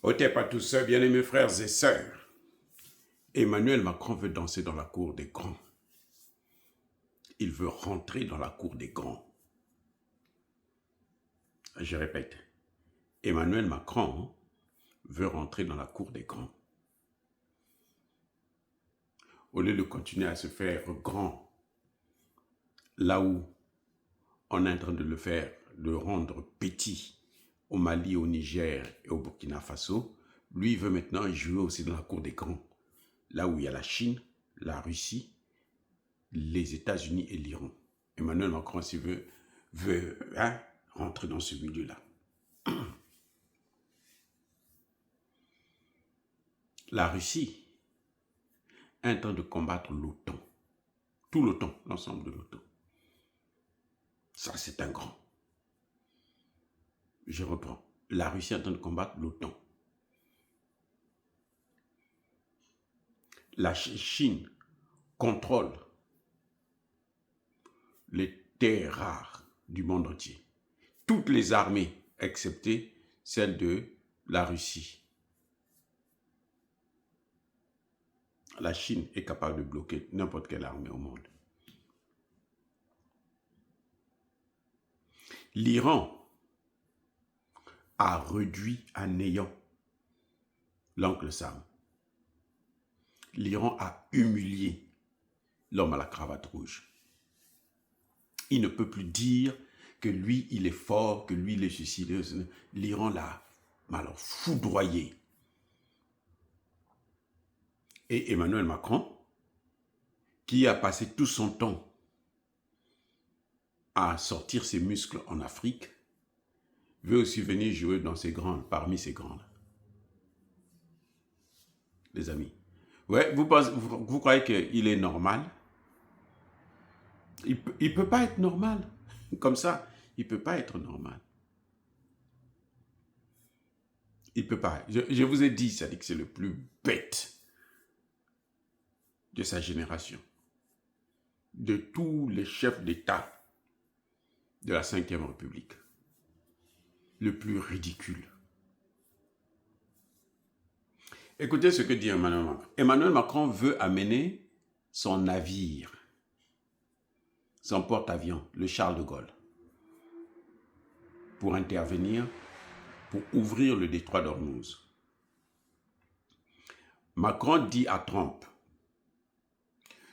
Otep à tous, bien-aimés frères et sœurs. Emmanuel Macron veut danser dans la cour des grands. Il veut rentrer dans la cour des grands. Je répète, Emmanuel Macron veut rentrer dans la cour des grands. Au lieu de continuer à se faire grand, là où on est en train de le faire, de rendre petit au Mali, au Niger et au Burkina Faso, lui veut maintenant jouer aussi dans la cour des grands, là où il y a la Chine, la Russie, les États-Unis et l'Iran. Emmanuel Macron aussi veut rentrer dans ce milieu-là. La Russie est en train de combattre l'OTAN. Tout l'OTAN, l'ensemble de l'OTAN. Ça, c'est un grand. Je reprends. La Russie est en train de combattre l'OTAN. La Chine contrôle les terres rares du monde entier. Toutes les armées, excepté celle de la Russie. La Chine est capable de bloquer n'importe quelle armée au monde. L'Iran a réduit à néant l'oncle Sam. L'Iran a humilié l'homme à la cravate rouge. Il ne peut plus dire que lui, il est fort, que lui, il est suicidé. L'Iran l'a alors foudroyé. Et Emmanuel Macron, qui a passé tout son temps à sortir ses muscles en Afrique, veut aussi venir jouer dans ces grands, parmi ces grands-là. Les amis. Ouais, vous croyez qu'il est normal? Il ne peut pas être normal. Comme ça, il ne peut pas être normal. Il ne peut pas. Je vous ai dit, ça dit que c'est le plus bête de sa génération. De tous les chefs d'État de la Ve République. Le plus ridicule. Écoutez ce que dit Emmanuel Macron. Emmanuel Macron veut amener son navire, son porte-avions, le Charles de Gaulle, pour intervenir, pour ouvrir le détroit d'Ormuz. Macron dit à Trump,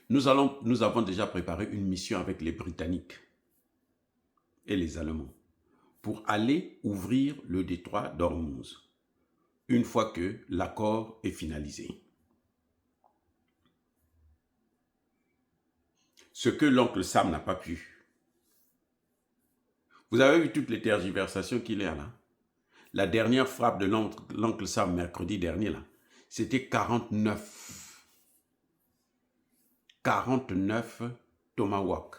nous avons déjà préparé une mission avec les Britanniques et les Allemands pour aller ouvrir le détroit d'Ormuz une fois que l'accord est finalisé. Ce que l'oncle Sam n'a pas pu. Vous avez vu toutes les tergiversations qu'il y a là? La dernière frappe de l'oncle Sam mercredi dernier là, c'était 49 Tomahawk.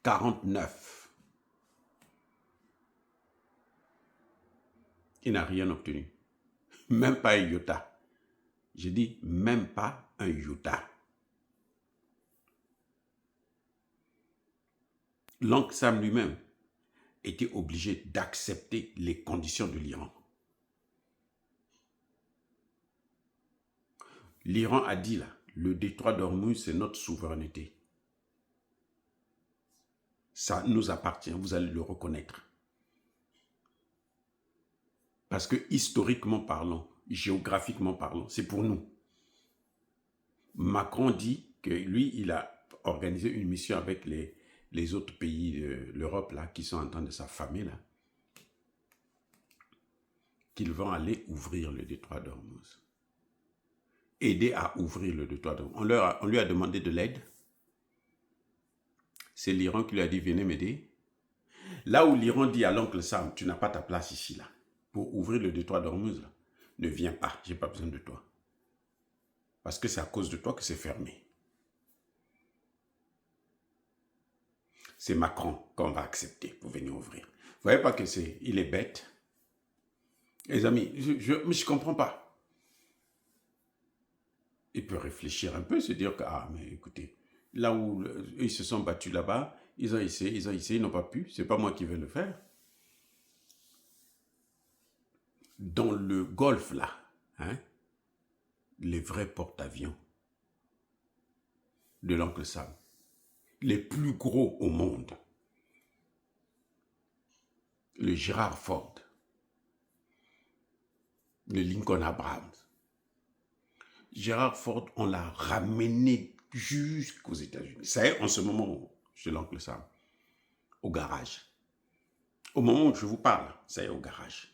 49. Il n'a rien obtenu. Même pas un iota. Je dis même pas un iota. L'oncle Sam lui-même était obligé d'accepter les conditions de l'Iran. L'Iran a dit là, le détroit d'Ormuz, c'est notre souveraineté. Ça nous appartient, vous allez le reconnaître. Parce que historiquement parlant, géographiquement parlant, c'est pour nous. Macron dit que lui, il a organisé une mission avec les autres pays de l'Europe là, qui sont en train de s'affamer là, qu'ils vont aller ouvrir le détroit d'Ormuz. Aider à ouvrir le détroit d'Ormuz. On lui a demandé de l'aide. C'est l'Iran qui lui a dit, venez m'aider. Là où l'Iran dit à l'oncle Sam, tu n'as pas ta place ici là, pour ouvrir le détroit d'Ormuz là, ne viens pas, j'ai pas besoin de toi. Parce que c'est à cause de toi que c'est fermé. C'est Macron qu'on va accepter pour venir ouvrir. Vous voyez pas que il est bête? Les amis, je ne comprends pas. Il peut réfléchir un peu, se dire que, ah, mais écoutez, là où ils se sont battus là-bas, ils ont essayé, ils n'ont pas pu, c'est pas moi qui vais le faire. dans le Golfe, là, hein, les vrais porte-avions de l'oncle Sam, les plus gros au monde, le Gerald Ford, le Lincoln Abrams. Gerald Ford, on l'a ramené jusqu'aux États-Unis. Ça y est, en ce moment, chez l'oncle Sam, au garage. Au moment où je vous parle, ça y est, au garage.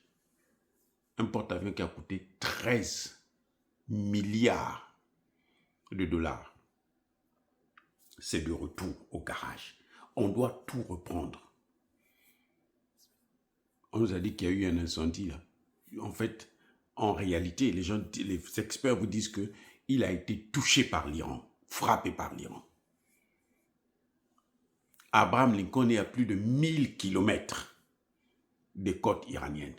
Un porte-avions qui a coûté 13 milliards de dollars. C'est de retour au garage. On doit tout reprendre. On nous a dit qu'il y a eu un incendie là. En fait, en réalité, les experts vous disent qu'il a été touché par l'Iran, frappé par l'Iran. Abraham Lincoln est à plus de 1000 kilomètres des côtes iraniennes,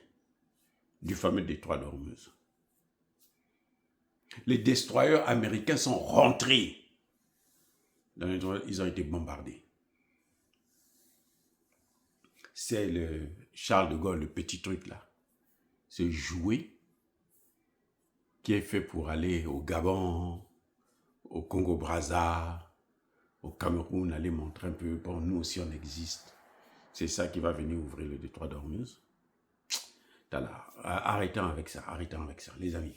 du fameux détroit d'Ormuz. Les destroyers américains sont rentrés. Ils ont été bombardés. C'est le Charles de Gaulle, le petit truc là. Ce jouet qui est fait pour aller au Gabon, au Congo-Brazza, au Cameroun, aller montrer un peu, bon, nous aussi on existe. C'est ça qui va venir ouvrir le détroit d'Ormuz. Arrêtons avec ça, les amis.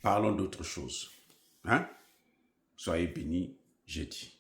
Parlons d'autre chose. Hein? Soyez bénis, j'ai dit.